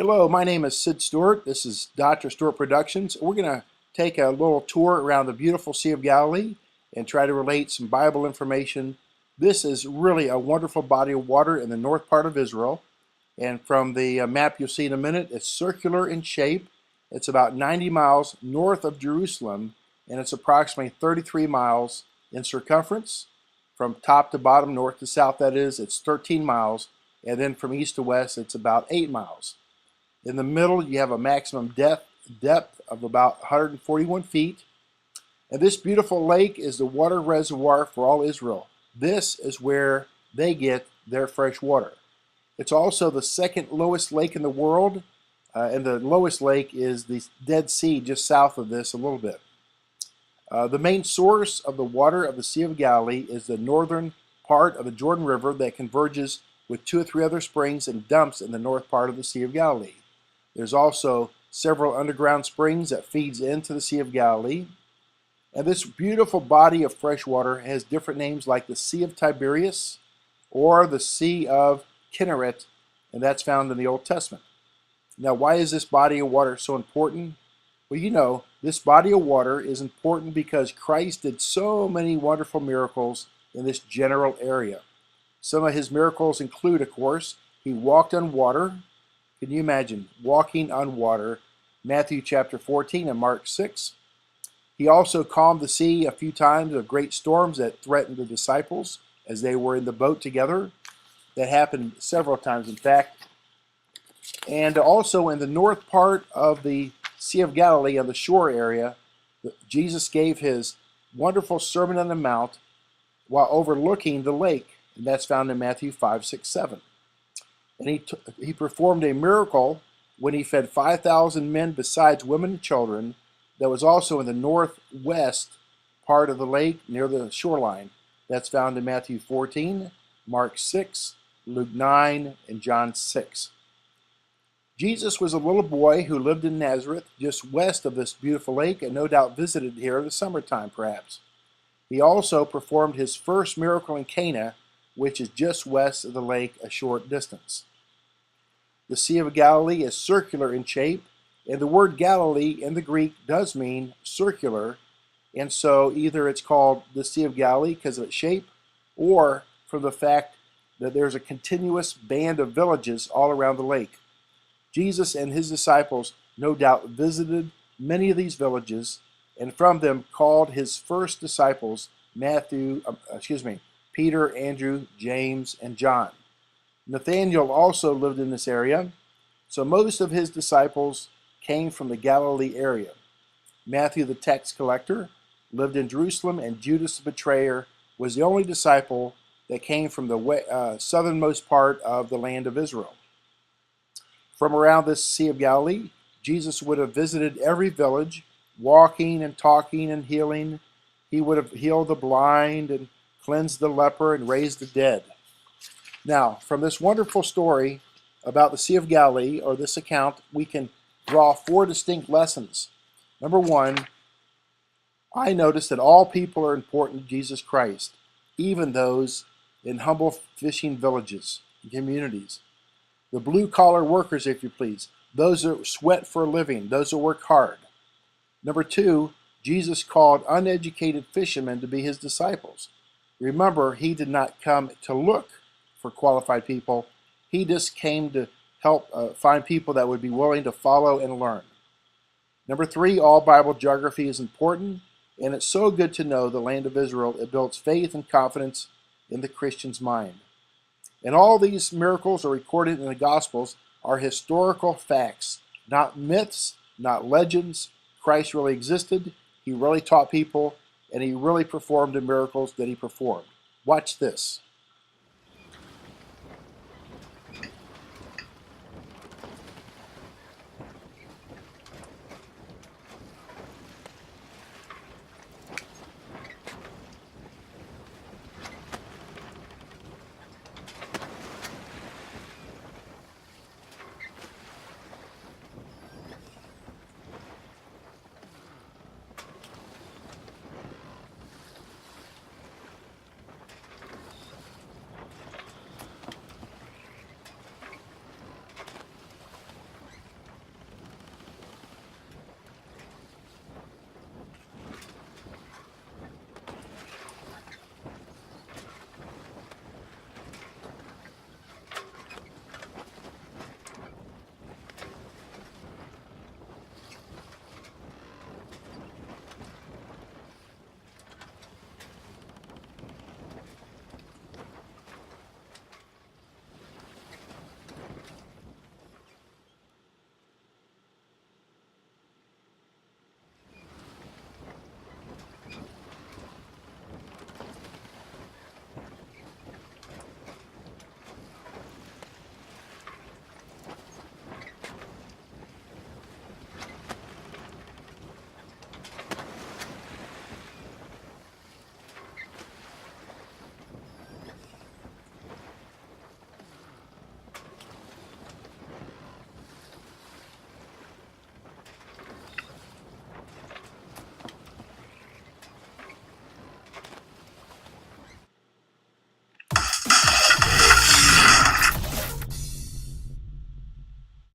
Hello, my name is Sid Stewart. This is Dr. Stewart Productions. We're going to take a little tour around the beautiful Sea of Galilee and try to relate some Bible information. This is really a wonderful body of water in the north part of Israel. And from the map you'll see in a minute, it's circular in shape. It's about 90 miles north of Jerusalem, and it's approximately 33 miles in circumference. From top to bottom, north to south, that is, it's 13 miles. And then from east to west, it's about 8 miles. In the middle, you have a maximum depth of about 141 feet. And this beautiful lake is the water reservoir for all Israel. This is where they get their fresh water. It's also the second lowest lake in the world, and the lowest lake is the Dead Sea just south of this a little bit. The main source of the water of the Sea of Galilee is the northern part of the Jordan River that converges with 2 or 3 other springs and dumps in the north part of the Sea of Galilee. There's also several underground springs that feeds into the Sea of Galilee. And this beautiful body of fresh water has different names like the Sea of Tiberias or the Sea of Kinneret, and that's found in the Old Testament. Now, why is this body of water so important? Well, you know, this body of water is important because Christ did so many wonderful miracles in this general area. Some of his miracles include, of course, he walked on water. Can you imagine walking on water? Matthew chapter 14 and Mark 6. He also calmed the sea a few times of great storms that threatened the disciples as they were in the boat together. That happened several times, in fact. And also in the north part of the Sea of Galilee, on the shore area, Jesus gave his wonderful Sermon on the Mount while overlooking the lake. And that's found in Matthew 5, 6, 7. And he performed a miracle when he fed 5,000 men besides women and children. That was also in the northwest part of the lake near the shoreline. That's found in Matthew 14, Mark 6, Luke 9, and John 6. Jesus was a little boy who lived in Nazareth, just west of this beautiful lake, and no doubt visited here in the summertime, perhaps. He also performed his first miracle in Cana, which is just west of the lake a short distance. The Sea of Galilee is circular in shape, and the word Galilee in the Greek does mean circular, and so either it's called the Sea of Galilee because of its shape, or from the fact that there's a continuous band of villages all around the lake. Jesus and his disciples no doubt visited many of these villages, and from them called his first disciples Peter, Andrew, James, and John. Nathanael also lived in this area, so most of his disciples came from the Galilee area. Matthew, the tax collector, lived in Jerusalem, and Judas the betrayer was the only disciple that came from the southernmost part of the land of Israel. From around this Sea of Galilee, Jesus would have visited every village, walking and talking and healing. He would have healed the blind and cleansed the leper and raised the dead. Now, from this wonderful story about the Sea of Galilee, or this account, we can draw 4 distinct lessons. Number 1, I noticed that all people are important to Jesus Christ, even those in humble fishing villages and communities. The blue-collar workers, if you please, those that sweat for a living, those that work hard. Number 2, Jesus called uneducated fishermen to be his disciples. Remember, he did not come to look for qualified people. He just came to help find people that would be willing to follow and learn. Number 3, all Bible geography is important, and it's so good to know the land of Israel. It builds faith and confidence in the Christian's mind. And all these miracles are recorded in the Gospels are historical facts, not myths, not legends. Christ really existed. He really taught people, and he really performed the miracles that he performed. Watch this.